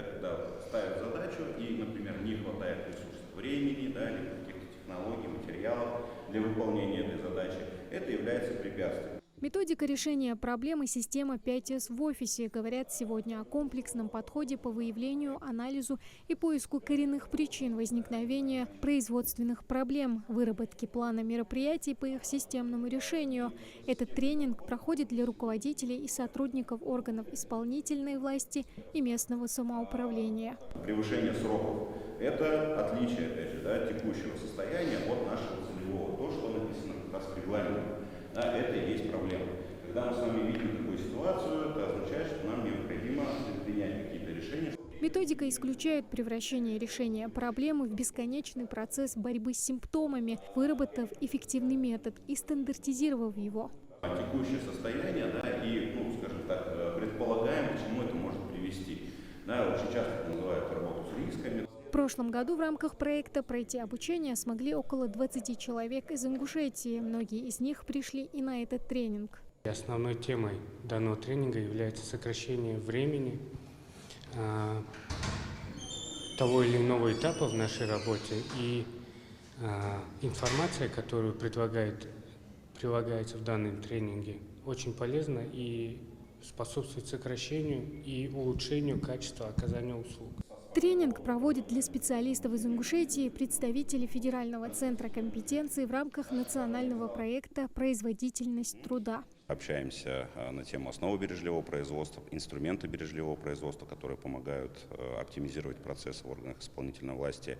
да, когда ставят задачу и, например, не хватает ресурсов времени, да, или каких-то технологий, материалов для выполнения этой задачи, это является препятствием. Методика решения проблемы система 5С в офисе говорят сегодня о комплексном подходе по выявлению, анализу и поиску коренных причин возникновения производственных проблем, выработке плана мероприятий по их системному решению. Этот тренинг проходит для руководителей и сотрудников органов исполнительной власти и местного самоуправления. Превышение сроков – это отличие, опять же, да, текущего состояния от нашего целевого, то, что написано как раз в регламенте. Да, это и есть проблема. Когда мы с вами видим такую ситуацию, это означает, что нам необходимо предпринять какие-то решения. Методика исключает превращение решения проблемы в бесконечный процесс борьбы с симптомами, выработав эффективный метод и стандартизировав его. Текущее состояние, да, и, скажем так, предполагаем, к чему это может привести. Да, очень часто это называют работу с рисками. В прошлом году в рамках проекта пройти обучение смогли около 20 человек из Ингушетии. Многие из них пришли и на этот тренинг. Основной темой данного тренинга является сокращение времени того или иного этапа в нашей работе, и информация, которую прилагается в данном тренинге, очень полезна и способствует сокращению и улучшению качества оказания услуг. Тренинг проводят для специалистов из Ингушетии представители Федерального центра компетенции в рамках национального проекта «Производительность труда». Общаемся на тему основы бережливого производства, инструменты бережливого производства, которые помогают оптимизировать процессы в органах исполнительной власти.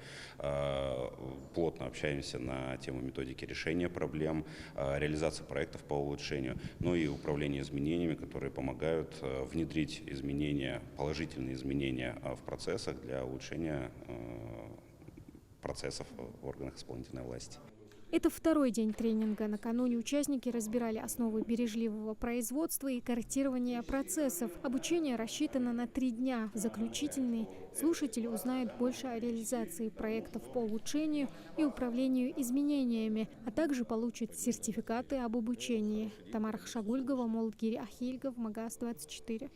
Плотно общаемся на тему методики решения проблем, реализации проектов по улучшению, ну и управления изменениями, которые помогают внедрить изменения, положительные изменения в процессах для улучшения процессов в органах исполнительной власти. Это второй день тренинга. Накануне участники разбирали основы бережливого производства и корректирования процессов. Обучение рассчитано на 3 дня. В заключительный слушатели узнают больше о реализации проектов по улучшению и управлению изменениями, а также получат сертификаты об обучении. Тамара Хшагульгова, Молдгири Ахильгов, Магаз 24.